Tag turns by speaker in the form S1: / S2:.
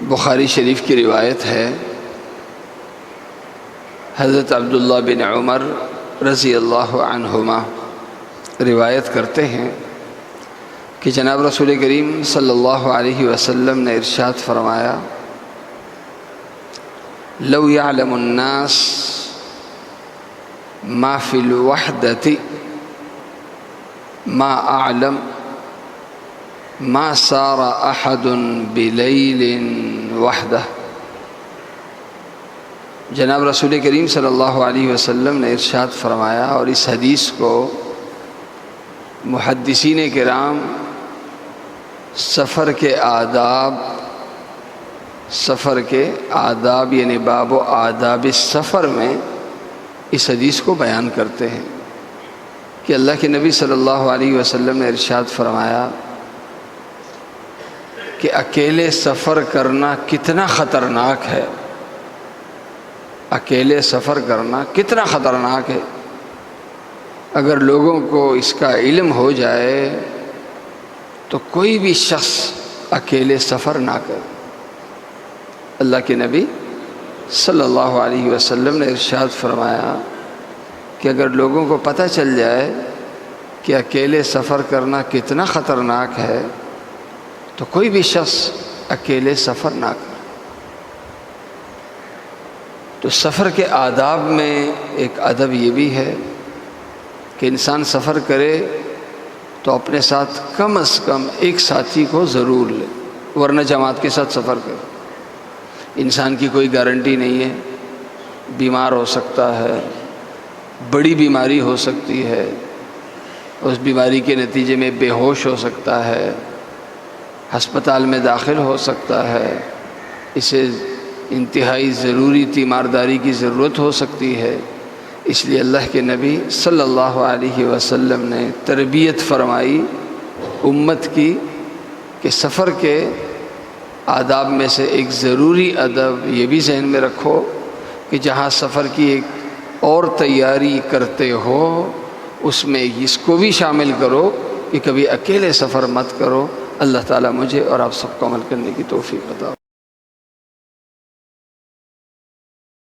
S1: بخاری شریف کی روایت ہے، حضرت عبداللہ بن عمر رضی اللہ عنہما روایت کرتے ہیں کہ جناب رسول کریم صلی اللہ علیہ وسلم نے ارشاد فرمایا، لو يعلم الناس ما في الوحدة ما أعلم ما سار أحد بليل وحده۔ جناب رسول کریم صلی اللہ علیہ وسلم نے ارشاد فرمایا، اور اس حدیث کو محدثین کرام سفر کے آداب یعنی باب و آداب سفر میں اس حدیث کو بیان کرتے ہیں کہ اللہ کے نبی صلی اللہ علیہ وسلم نے ارشاد فرمایا کہ اکیلے سفر کرنا کتنا خطرناک ہے، اکیلے سفر کرنا کتنا خطرناک ہے۔ اگر لوگوں کو اس کا علم ہو جائے تو کوئی بھی شخص اکیلے سفر نہ کرے۔ اللہ کے نبی صلی اللہ علیہ وسلم نے ارشاد فرمایا کہ اگر لوگوں کو پتہ چل جائے کہ اکیلے سفر کرنا کتنا خطرناک ہے تو کوئی بھی شخص اکیلے سفر نہ کرے۔ تو سفر کے آداب میں ایک ادب یہ بھی ہے کہ انسان سفر کرے تو اپنے ساتھ کم از کم ایک ساتھی کو ضرور لے، ورنہ جماعت کے ساتھ سفر کرے۔ انسان کی کوئی گارنٹی نہیں ہے، بیمار ہو سکتا ہے، بڑی بیماری ہو سکتی ہے، اس بیماری کے نتیجے میں بے ہوش ہو سکتا ہے، ہسپتال میں داخل ہو سکتا ہے، اسے انتہائی ضروری تیمارداری کی ضرورت ہو سکتی ہے۔ اس لیے اللہ کے نبی صلی اللہ علیہ وسلم نے تربیت فرمائی امت کی کہ سفر کے آداب میں سے ایک ضروری ادب یہ بھی ذہن میں رکھو کہ جہاں سفر کی ایک اور تیاری کرتے ہو اس میں اس کو بھی شامل کرو کہ کبھی اکیلے سفر مت کرو۔ اللہ تعالیٰ مجھے اور آپ سب کو عمل کرنے کی توفیق عطا۔